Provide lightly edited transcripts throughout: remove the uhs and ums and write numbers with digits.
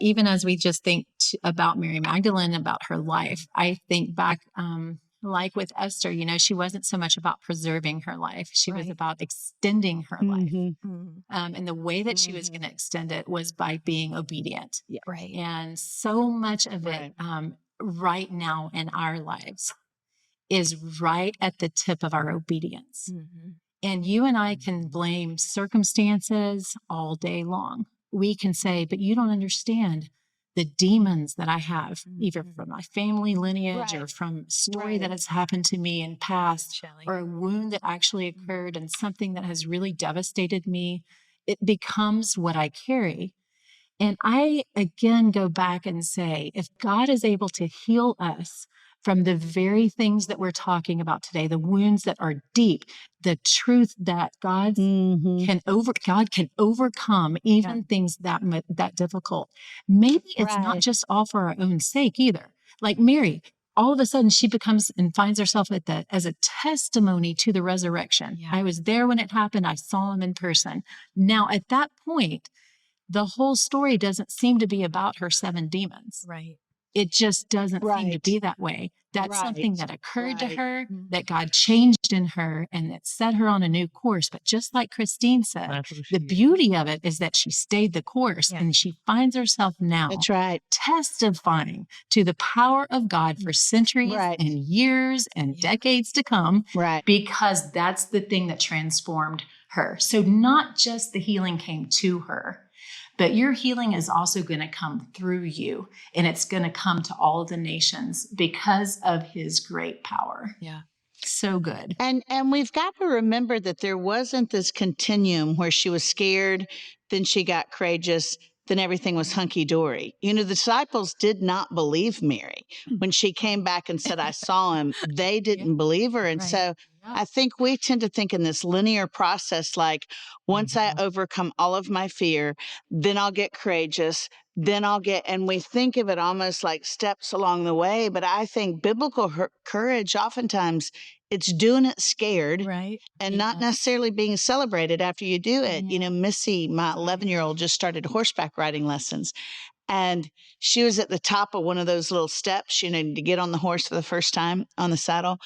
even as we just think about Mary Magdalene, about her life, I think back, like with Esther, she wasn't so much about preserving her life. She was Right. about extending her life. Mhm. And the way that she was going to extend it was by being obedient. Yeah. Right. And so much of it right now in our lives is right at the tip of our obedience. Mhm. And you and I can blame circumstances all day long. We can say, but you don't understand the demons that I have, either from my family lineage or from a story that has happened to me in past, Shelley. or a wound that actually occurred and something that has really devastated me. It becomes what I carry. And I again go back and say, if God is able to heal us from the very things that we're talking about today, the wounds that are deep, the truth that God can overcome even things that difficult. Maybe it's not just all for our own sake either. Like Mary, all of a sudden she becomes and finds herself as a testimony to the resurrection. Yeah. I was there when it happened. I saw him in person. Now at that point, the whole story doesn't seem to be about her 7 demons. Right. It just doesn't seem to be that way. That's something that occurred to her, that God changed in her, and that set her on a new course. But just like Christine said, the beauty of it is that she stayed the course, and she finds herself now testifying to the power of God for centuries and years and decades to come, because that's the thing that transformed her. So not just the healing came to her, but your healing is also going to come through you, and it's going to come to all the nations because of his great power. Yeah. So good. And we've got to remember that there wasn't this continuum where she was scared, then she got courageous, then everything was hunky-dory. The disciples did not believe Mary. When she came back and said, I saw him, they didn't believe her. And so I think we tend to think in this linear process, like once I overcome all of my fear, then I'll get courageous, then and we think of it almost like steps along the way. But I think biblical courage, oftentimes it's doing it scared and not necessarily being celebrated after you do it. Missy, my 11-year-old, just started horseback riding lessons. And she was at the top of one of those little steps, to get on the horse for the first time on the saddle.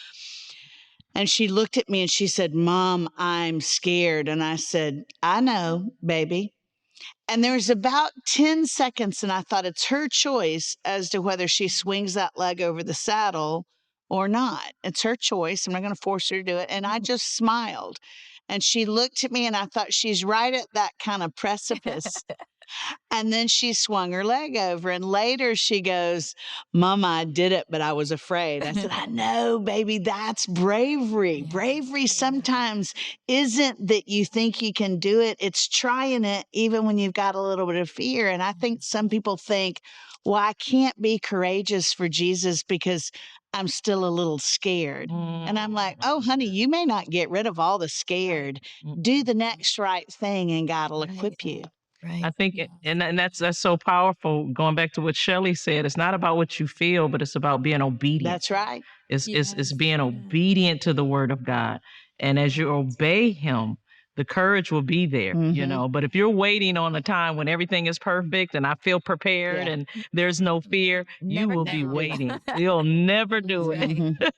And she looked at me and she said, Mom, I'm scared. And I said, I know, baby. And there was about 10 seconds, and I thought it's her choice as to whether she swings that leg over the saddle or not. It's her choice. I'm not going to force her to do it. And I just smiled. And she looked at me, and I thought, she's right at that kind of precipice. And then she swung her leg over, and later she goes, Mama, I did it, but I was afraid. I said, I know, baby, that's bravery. Bravery sometimes isn't that you think you can do it. It's trying it even when you've got a little bit of fear. And I think some people think, well, I can't be courageous for Jesus because I'm still a little scared. And I'm like, oh, honey, you may not get rid of all the scared. Do the next right thing, and God will equip you. Right. I think, and that's so powerful. Going back to what Shelley said, it's not about what you feel, but it's about being obedient. That's right. It's being obedient to the word of God. And as you obey him, the courage will be there, But if you're waiting on a time when everything is perfect and I feel prepared and there's no fear, you will be waiting. You'll never do it.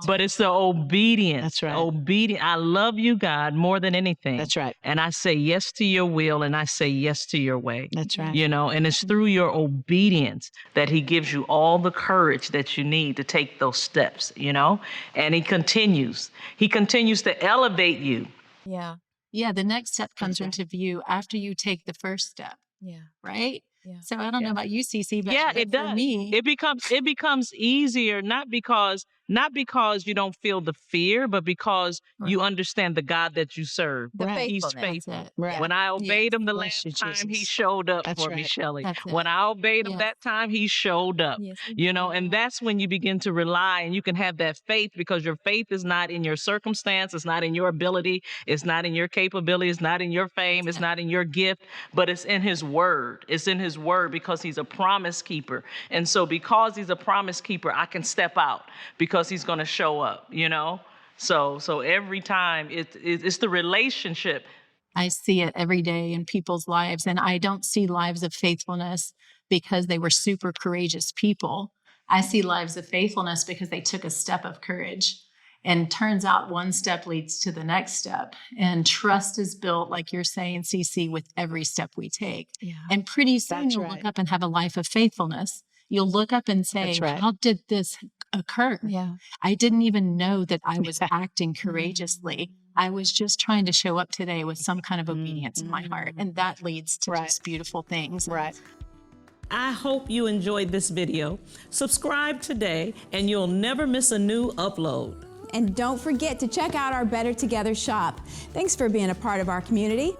But it's the obedience. That's right. Obedient. I love you, God, more than anything. That's right. And I say yes to your will, and I say yes to your way. That's right. And it's through your obedience that he gives you all the courage that you need to take those steps, And he continues to elevate you. Yeah. Yeah, the next step comes into view after you take the first step. Yeah. Right? Yeah. So I don't know about you, Cece, but it does. For me, it becomes easier, not because you don't feel the fear, but because you understand the God that you serve. He's faithful. Right. When I obeyed him the Bless last you, time, he Jesus. showed up That's for me, right. Shelley. That's it. When I obeyed him that time, he showed up. Yes, he And that's when you begin to rely, and you can have that faith, because your faith is not in your circumstance, it's not in your ability, it's not in your capability, it's not in your fame, it's not in your gift, but it's in his word. It's in his word, because he's a promise keeper. And so because he's a promise keeper, I can step out because he's going to show up, So every time it's the relationship. I see it every day in people's lives, and I don't see lives of faithfulness because they were super courageous people. I see lives of faithfulness because they took a step of courage. And turns out one step leads to the next step. And trust is built, like you're saying, CC, with every step we take. Yeah. And pretty soon That's you'll right. look up and have a life of faithfulness. You'll look up and say, That's right. how did this occur? Yeah. I didn't even know that I was acting courageously. I was just trying to show up today with some kind of obedience in my heart. And that leads to Right. just beautiful things. Right. I hope you enjoyed this video. Subscribe today and you'll never miss a new upload. And don't forget to check out our Better Together shop. Thanks for being a part of our community.